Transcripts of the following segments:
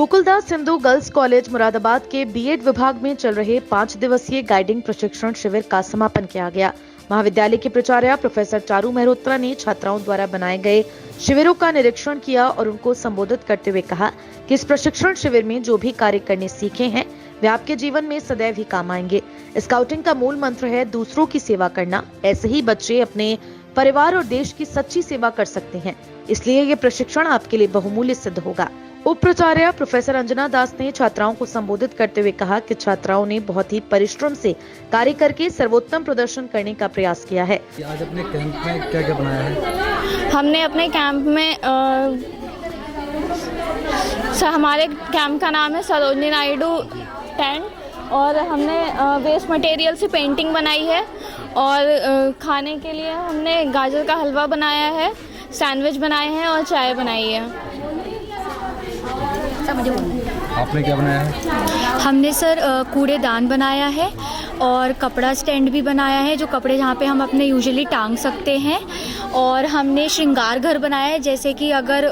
Gokuldas Hindu girls college Moradabad के BEd विभाग में चल रहे 5 दिवसीय गाइडिंग प्रशिक्षण शिविर का समापन किया गया। महाविद्यालय की प्राचार्य प्रोफेसर चारू मेहरोत्रा ने छात्राओं द्वारा बनाए गए शिविरों का निरीक्षण किया और उनको संबोधित करते हुए कहा कि इस प्रशिक्षण शिविर में जो भी कार्य करने सीखे हैं वे आपके जीवन में सदैव ही काम आएंगे। स्काउटिंग का मूल मंत्र है दूसरों की सेवा करना। ऐसे ही बच्चे अपने परिवार और देश की सच्ची सेवा कर सकते हैं, इसलिए ये प्रशिक्षण आपके लिए बहुमूल्य सिद्ध होगा। उप प्राचार्य प्रोफेसर अंजना दास ने छात्राओं को संबोधित करते हुए कहा कि छात्राओं ने बहुत ही परिश्रम से कार्य करके सर्वोत्तम प्रदर्शन करने का प्रयास किया है। आज अपने कैंप में क्या क्या बनाया है? हमने अपने कैंप में हमारे कैंप का नाम है सरोजनी नायडू टेंट और हमने वेस्ट मटेरियल से पेंटिंग बनाई है और खाने के लिए हमने गाजर का हलवा बनाया है, सैंडविच बनाए हैं और चाय बनाई है। आपने क्या बनाया है? हमने सर कूड़ेदान बनाया है और कपड़ा स्टैंड भी बनाया है, जो कपड़े जहाँ पे हम अपने यूजुअली टांग सकते हैं। और हमने श्रृंगार घर बनाया है, जैसे कि अगर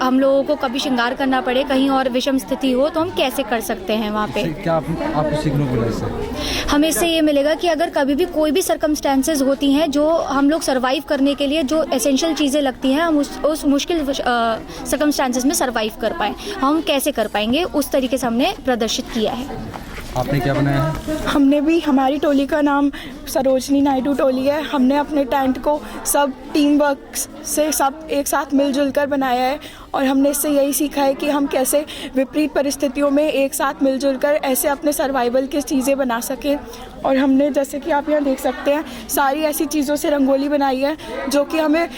हम लोगों को कभी श्रृंगार करना पड़े, कहीं और विषम स्थिति हो, तो हम कैसे कर सकते हैं वहाँ पे। क्या आपको सीखने को मिला इससे? हमें इससे ये मिलेगा कि अगर कभी भी कोई भी सर्कमस्टेंसेस होती हैं जो हम लोग सर्वाइव करने के लिए जो एसेंशियल चीज़ें लगती हैं, हम उस मुश्किल सर्कमस्टेंसेस में सर्वाइव कर पाएँ, हम कैसे कर पाएंगे, उस तरीके से हमने प्रदर्शित किया है। आपने क्या बनाया है? हमने भी, हमारी टोली का नाम सरोजनी नायडू टोली है। हमने अपने टेंट को सब टीम वर्क से सब एक साथ मिलजुल कर बनाया है और हमने इससे यही सीखा है कि हम कैसे विपरीत परिस्थितियों में एक साथ मिलजुल कर ऐसे अपने सर्वाइवल की चीज़ें बना सकें। और हमने, जैसे कि आप यहाँ देख सकते हैं, सारी ऐसी चीज़ों से रंगोली बनाई है जो कि हमें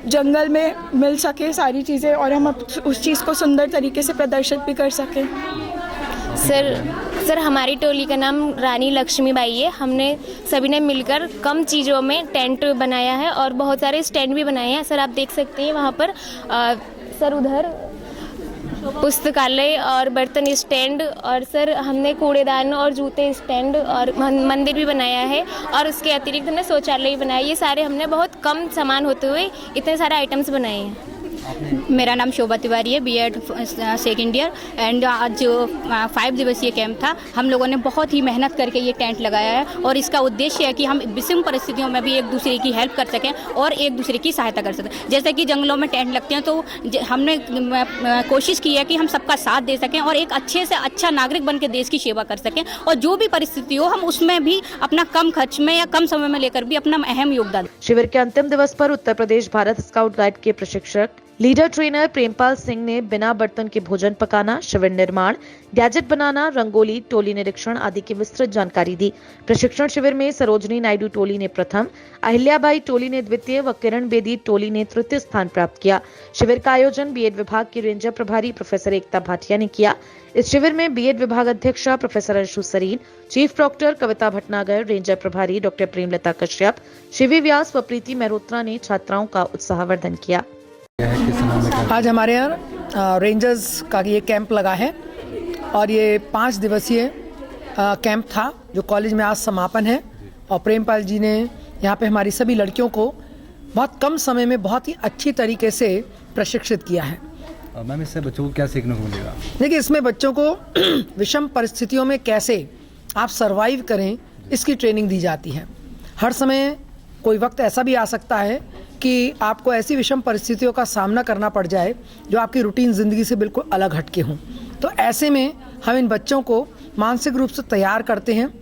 जंगल में मिल सके सारी चीज़ें और हम उस चीज़ को सुंदर तरीके से प्रदर्शित भी कर सकें। सर हमारी टोली का नाम रानी लक्ष्मीबाई है। हमने सभी ने मिलकर कम चीज़ों में टेंट बनाया है और बहुत सारे स्टैंड भी बनाए हैं। सर आप देख सकते हैं वहाँ पर सर उधर पुस्तकालय और बर्तन स्टैंड और सर हमने कूड़ेदान और जूते स्टैंड और मंदिर भी बनाया है और उसके अतिरिक्त हमने शौचालय भी बनाया। ये सारे हमने बहुत कम सामान होते हुए इतने सारे आइटम्स बनाए हैं। मेरा नाम शोभा तिवारी है, बीएड सेकेंड ईयर। एंड आज जो 5 दिवसीय कैंप था, हम लोगों ने बहुत ही मेहनत करके ये टेंट लगाया है और इसका उद्देश्य है कि हम विषम परिस्थितियों में भी एक दूसरे की हेल्प कर सकें और एक दूसरे की सहायता कर सकें। जैसे कि जंगलों में टेंट लगते हैं, तो हमने कोशिश की है कि हम सबका साथ दे सकें और एक अच्छे से अच्छा नागरिक बन के देश की सेवा कर सकें और जो भी परिस्थिति हो हम उसमें भी अपना कम खर्च में या कम समय में लेकर भी अपना अहम योगदान। शिविर के अंतिम दिवस पर उत्तर प्रदेश भारत स्काउट गाइड के प्रशिक्षक लीडर ट्रेनर प्रेमपाल सिंह ने बिना बर्तन के भोजन पकाना, शिविर निर्माण, गैजेट बनाना, रंगोली, टोली निरीक्षण आदि की विस्तृत जानकारी दी। प्रशिक्षण शिविर में सरोजनी नायडू टोली ने प्रथम, अहिल्याबाई टोली ने द्वितीय व किरण बेदी टोली ने तृतीय स्थान प्राप्त किया। शिविर का आयोजन बीएड विभाग की रेंजर प्रभारी प्रोफेसर एकता भाटिया ने किया। इस शिविर में बीएड विभाग अध्यक्षा professor Anshu Sareen, chief proctor Kavita Bhatnagar, ranger प्रभारी डॉक्टर प्रेमलता कश्यप, शिवी व्यास व प्रीति मेहरोत्रा ने छात्राओं का उत्साहवर्धन किया। आज हमारे यहाँ रेंजर्स का ये कैंप लगा है और ये 5 दिवसीय कैंप था जो कॉलेज में आज समापन है। और प्रेमपाल जी ने यहाँ पे हमारी सभी लड़कियों को बहुत कम समय में बहुत ही अच्छी तरीके से प्रशिक्षित किया है। मैम, इससे बच्चों को क्या सीखने को मिलेगा? देखिए, इसमें बच्चों को विषम परिस्थितियों में कैसे आप सर्वाइव करें, इसकी ट्रेनिंग दी जाती है। हर समय कोई वक्त ऐसा भी आ सकता है कि आपको ऐसी विषम परिस्थितियों का सामना करना पड़ जाए जो आपकी रूटीन ज़िंदगी से बिल्कुल अलग हटके हों। तो ऐसे में हम इन बच्चों को मानसिक रूप से तैयार करते हैं,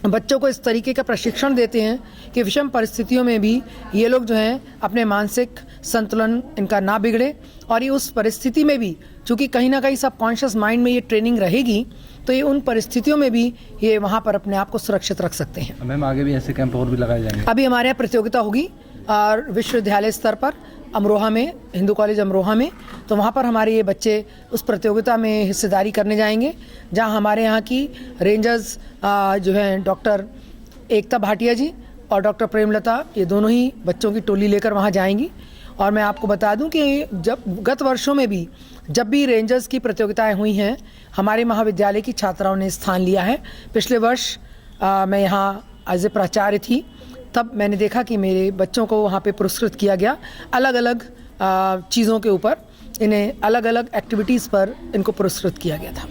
बच्चों को इस तरीके का प्रशिक्षण देते हैं कि विषम परिस्थितियों में भी ये लोग जो हैं अपने मानसिक संतुलन इनका ना बिगड़े और ये उस परिस्थिति में भी, चूँकि कहीं ना कहीं सबकॉन्शियस माइंड में ये ट्रेनिंग रहेगी, तो ये उन परिस्थितियों में भी ये वहाँ पर अपने आप को सुरक्षित रख सकते हैं। मैम, आगे भी ऐसे कैंप और भी लगाए जाएंगे? अभी हमारे यहाँ प्रतियोगिता होगी और विश्वविद्यालय स्तर पर अमरोहा में, हिंदू कॉलेज अमरोहा में, तो वहाँ पर हमारे ये बच्चे उस प्रतियोगिता में हिस्सेदारी करने जाएंगे, जहाँ हमारे यहाँ की रेंजर्स जो हैं डॉक्टर एकता भाटिया जी और डॉक्टर प्रेमलता, ये दोनों ही बच्चों की टोली लेकर वहाँ जाएंगी। और मैं आपको बता दूं कि जब गत वर्षों में भी जब भी रेंजर्स की प्रतियोगिताएं हुई हैं, हमारे महाविद्यालय की छात्राओं ने स्थान लिया है। पिछले वर्ष मैं यहाँ एज ए प्राचार्य थी, तब मैंने देखा कि मेरे बच्चों को वहाँ पे पुरस्कृत किया गया अलग अलग चीज़ों के ऊपर। इन्हें अलग अलग एक्टिविटीज़ पर इनको पुरस्कृत किया गया था।